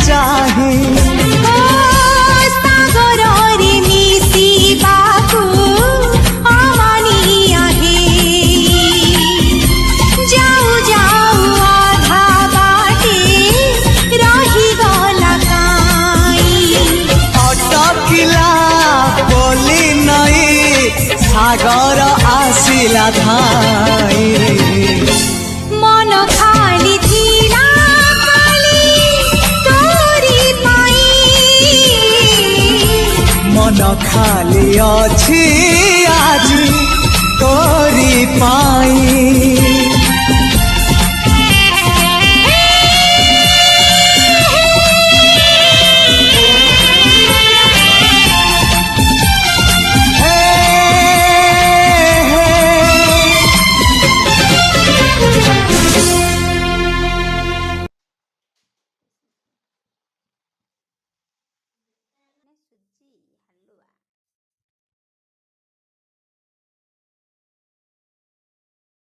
चाहे सागर आसिला धाई मन खाली थिला खाली तोरी पाई मन खाली अछि आज तोरी पाई।